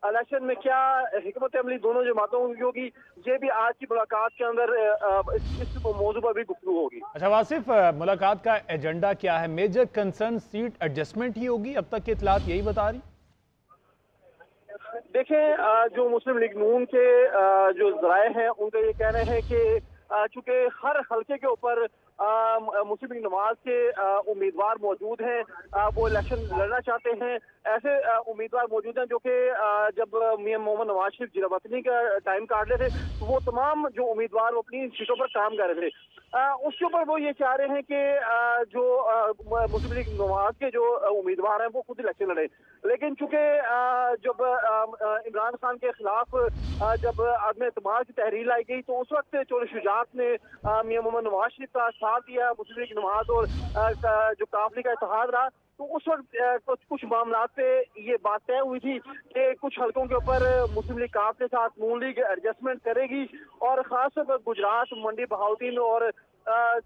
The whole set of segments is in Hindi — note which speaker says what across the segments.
Speaker 1: इलेक्शन में क्या हिकमत अमली दोनों जमातों की होगी, ये भी आज की मुलाकात के अंदर इस मौजू पर भी गुफ्तगू होगी।
Speaker 2: अच्छा वासिफ, मुलाकात का एजेंडा क्या है? मेजर कंसर्न सीट एडजस्टमेंट ही होगी, अब तक की इतलात यही बता रही।
Speaker 1: देखें, जो मुस्लिम लीग नून के जो जराए हैं उनका ये कहना है कि चूंकि हर हलके के ऊपर मुस्लिम लीग नवाज के उम्मीदवार मौजूद हैं, वो इलेक्शन लड़ना चाहते हैं। ऐसे उम्मीदवार मौजूद हैं जो कि जब मियां मोहम्मद नवाज शरीफ जिला वतनी का टाइम काट रहे थे, तो वो तमाम जो उम्मीदवार वो अपनी सीटों पर काम कर रहे थे। उसके ऊपर वो ये चाह रहे हैं कि जो मुस्लिम लीग नवाज के जो उम्मीदवार हैं वो खुद इलेक्शन लड़े। लेकिन चूंकि जब इमरान खान के खिलाफ जब आदम एतमाद की तहरीर लाई गई, तो उस वक्त चौधरी शुजात ने मियां मोहम्मद नवाज शरीफ का साथ दिया। मुस्लिम लीग नवाज और जो काफली का इत्तेहाद रहा, तो उस वक्त कुछ मामला पे ये बात तय हुई थी कि कुछ हलकों के ऊपर मुस्लिम लीग काफ के साथ नून लीग एडजस्टमेंट करेगी, और खासतौर पर गुजरात, मंडी, बहाउद्दीन और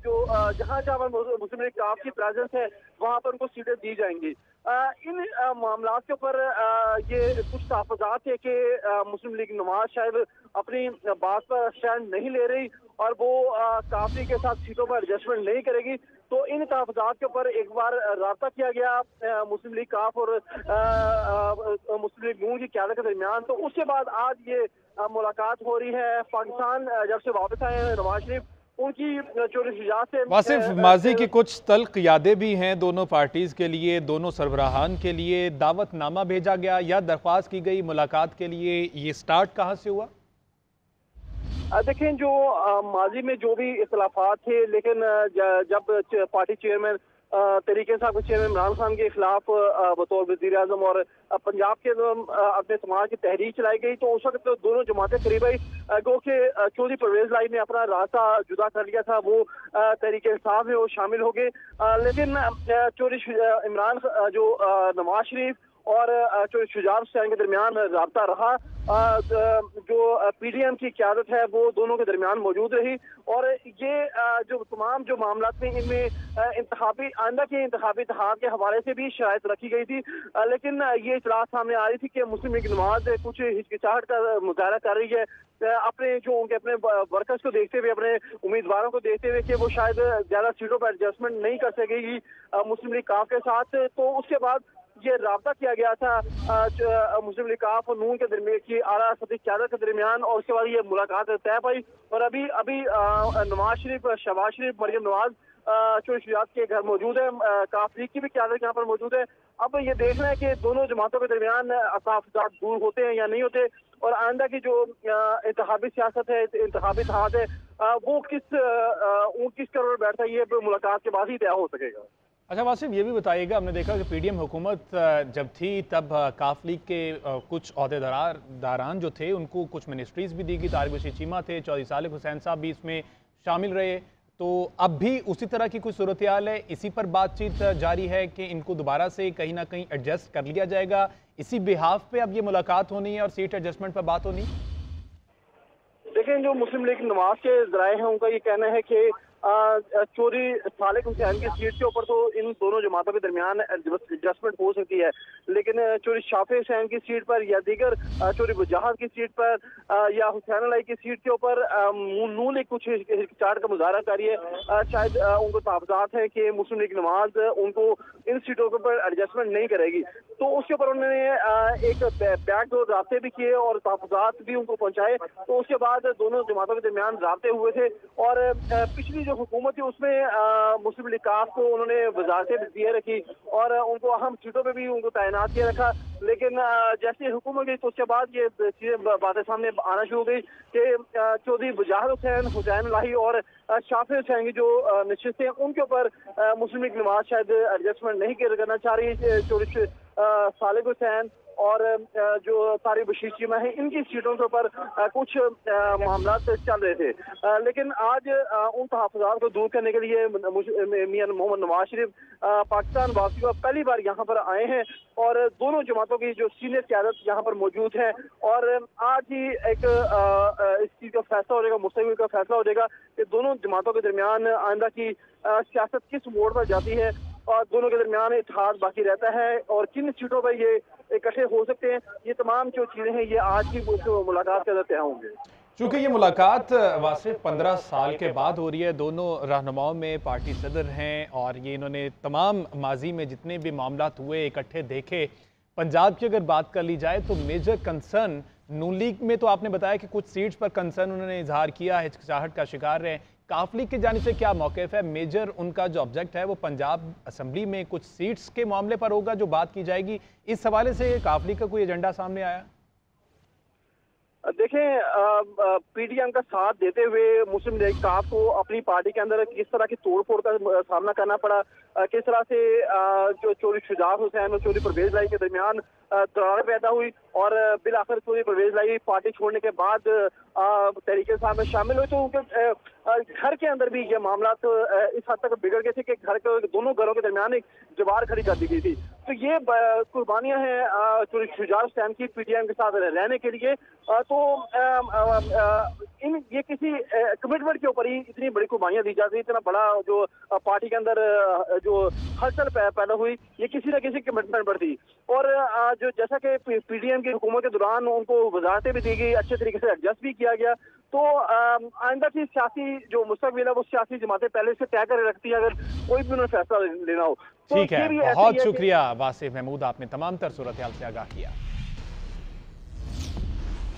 Speaker 1: जो जहां जहां पर मुस्लिम लीग काफ की प्रेजेंस है वहां पर उनको सीटें दी जाएंगी। इन मामला के ऊपर ये कुछ तहफ़्फ़ुज़ात है कि मुस्लिम लीग नवाज शायद अपनी बात पर स्टैंड नहीं ले रही और वो काफी के साथ सीटों पर एडजस्टमेंट नहीं करेगी। तो इन तहफ़्फ़ुज़ात के ऊपर एक बार राब्ता किया गया मुस्लिम लीग काफ और मुस्लिम लीग नून की क़यादत के दरमियान। तो उसके बाद आज ये मुलाकात हो रही है। पाकिस्तान जब से वापस आए हैं नवाज शरीफ, उनकी चौधरी शुजात
Speaker 2: वासिफ, माजी की कुछ तल्ख यादें भी हैं दोनों पार्टीज़ के लिए, दोनों सरबराहान के लिए। दावतनामा भेजा गया या दरख्वास्त की गई मुलाकात के लिए, ये स्टार्ट कहाँ से हुआ?
Speaker 1: देखें, जो माजी में जो भी इख्तलाफात थे, लेकिन जब पार्टी चेयरमैन तरीके साहब के चेयरमैन इमरान खान के खिलाफ बतौर वज़ीर आज़म और पंजाब के अपने समाज की तहरीक चलाई गई, तो उस वक्त दोनों जमातें करीब आई। गो के चौधरी परवेज लाई ने अपना रास्ता जुदा कर लिया था, वो तहरीक इंसाफ में वो शामिल हो गए। लेकिन चौधरी इमरान जो नवाज शरीफ और चौधरी शुजात हुसैन के दरमियान राब्ता रहा। जो पीडीएम की क़यादत है वो दोनों के दरमियान मौजूद रही, और ये जो तमाम जो मामला थे इनमें इंतखाबी आइंदा के इंतखाबी इत्तेहाद के हवाले से भी शराइत रखी गई थी। लेकिन ये इतलात सामने आ रही थी कि मुस्लिम लीग नवाज कुछ हिचकिचाहट का मुजाहरा कर रही है अपने जो उनके अपने वर्कर्स को देखते हुए, अपने उम्मीदवारों को देखते हुए कि वो शायद ज्यादा सीटों पर एडजस्टमेंट नहीं कर सकेगी मुस्लिम लीग काफ के साथ। तो उसके बाद ये राब्ता किया गया था मुस्लिम लीग काफ और नून के दरमियान की आला सदी क़यादत के दरमियान, और उसके बाद ये मुलाकात तय पाई। और अभी अभी नवाज शरीफ, शहबाज शरीफ, मरियम नवाज चौधरी शुजात के घर मौजूद है। काफ लीग की भी क़यादत यहाँ पर मौजूद है। अब ये देखना है कि दोनों जमातों के दरमियान तहफ़्फ़ुज़ात दूर होते हैं या नहीं होते, और आइंदा की जो इंतखाबी सियासत है, इंतखाबी इत्तेहाद है, वो किस करोड़ बैठता है, ये मुलाकात के बाद ही तय हो सकेगा।
Speaker 2: अच्छा वासिफ, ये भी बताइएगा, हमने देखा कि पीडीएम हुकूमत जब थी तब काफ लीग के कुछ अहदेदारान जो थे उनको कुछ मिनिस्ट्रीज़ भी दी गई। तारिक बशीर चीमा थे, चौधरी सालिक हुसैन साहब भी इसमें शामिल रहे। तो अब भी उसी तरह की कोई सूरत हाल है? इसी पर बातचीत जारी है कि इनको दोबारा से कहीं ना कहीं एडजस्ट कर लिया जाएगा? इसी बिहाफ पे अब ये मुलाकात होनी है और सीट एडजस्टमेंट पर बात होनी है?
Speaker 1: देखें, जो मुस्लिम लीग नवाज के जराए हैं उनका ये कहना है कि चौधरी सालिक हुसैन की सीट के ऊपर तो इन दोनों जमातों के दरमियान एडजस्टमेंट हो सकती है, लेकिन चौधरी शाफी हुसैन की सीट पर या दीगर चौधरी बुजहाद की सीट पर या हुसैन अलाई की सीट के ऊपर नून लीग कुछ हिचकिचाहट का मुजाहरा कर रही है। शायद उनको तहफ़्फ़ुज़ात है कि मुस्लिम लीग नवाज उनको इन सीटों के ऊपर एडजस्टमेंट नहीं करेगी। तो उसके ऊपर उन्होंने एक बैकडोर राब्ते भी किए और तहफ़्फ़ुज़ात भी उनको पहुंचाए। तो उसके बाद दोनों जमातों के दरमियान राब्ते हुए थे, और पिछली जो हुकूमत थी उसमें मुस्लिम लीग काफ को उन्होंने वजारतें भी दिए रखी और उनको अहम सीटों पे भी उनको तैनात किया रखा। लेकिन जैसे हुकूमत गई तो उसके बाद ये चीजें बातें सामने आना शुरू हो गई कि चौधरी बुजहाद हुसैन, हुसैन अलाई और शाफी हुसैन की जो निश्चित थे उनके ऊपर मुस्लिम लीग नवाज शायद एडजस्टमेंट नहीं करना चाह रही। चौधरी सालिक हुसैन और जो तारिक बशीर चीमा है, इनकी सीटों के ऊपर कुछ मामला चल रहे थे। लेकिन आज उन तहफ़्फ़ुज़ात को दूर करने के लिए मियां मोहम्मद नवाज शरीफ पाकिस्तान वापसी का पहली बार यहाँ पर आए हैं, और दोनों जमातों की जो सीनियर क़यादत यहाँ पर मौजूद है। और आज ही एक इस चीज़ का फैसला हो जाएगा, मुस्तक़बिल का फैसला हो जाएगा कि दोनों जमातों के दरमियान आइंदा की सियासत किस मोड़ पर जाती है। और दोनों के दरमियान इत्तेहाद बाकी रहता है और किन सीटों पर ये इकट्ठे हो सकते हैं, ये तमाम जो चीजें हैं ये आज की मुलाकात के अंदर तय होंगे।
Speaker 2: चूंकि ये मुलाकात वासिफ 15 साल के बाद हो रही है, दोनों रहनुमाओं में पार्टी सदर हैं और ये इन्होंने तमाम माजी में जितने भी मामलात हुए इकट्ठे देखे। पंजाब की अगर बात कर ली जाए तो मेजर कंसर्न नून लीग में तो आपने बताया कि कुछ सीट्स पर कंसर्न उन्होंने इजहार किया, हिचकिचाहट का शिकार रहे। काफ लीग की जानिब से क्या मौक़िफ़ है? मेजर उनका जो ऑब्जेक्ट है वो पंजाब असम्बली में कुछ सीट्स के मामले पर होगा जो बात की जाएगी। इस हवाले से काफ लीग का कोई एजेंडा सामने आया?
Speaker 1: देखें, पीडीएम का साथ देते हुए मुस्लिम लीग काफ को अपनी पार्टी के अंदर किस तरह की तोड़फोड़ का सामना करना पड़ा, किस तरह से जो चौधरी शुजात हुसैन और चौधरी परवेज लाई के दरमियान दरार पैदा हुई और बिल आखिर चौधरी परवेज लाई पार्टी छोड़ने के बाद तहरीके साहब में शामिल हुए, तो उनके घर के अंदर भी ये मामला तो इस हद तक बिगड़ गए थे कि घर के दोनों घरों के दरमियान एक दीवार खड़ी कर दी गई थी। तो ये कुर्बानियां हैं चौधरी शुजात हुसैन की पीडीएम के साथ रहने के लिए। तो ये किसी कमिटमेंट के ऊपर ही इतनी बड़ी कुर्बानियां दी जाती है, इतना बड़ा जो पार्टी के अंदर जो हलचल पैदा हुई, ये किसी न किसी कमिटमेंट पर थी। और जो जैसा कि पीडीएम की हुकूमत के दौरान उनको वजारतें भी दी गई, अच्छे तरीके से एडजस्ट भी किया गया, तो आइंदा की सियासी जो मुस्तकबिल है वो सियासी जमातें पहले से तय कर रखती है अगर कोई भी उन्हें फैसला लेना हो।
Speaker 2: ठीक है, बहुत शुक्रिया वासिफ महमूद, आपने तमाम तर सूरत हाल से आगाह किया।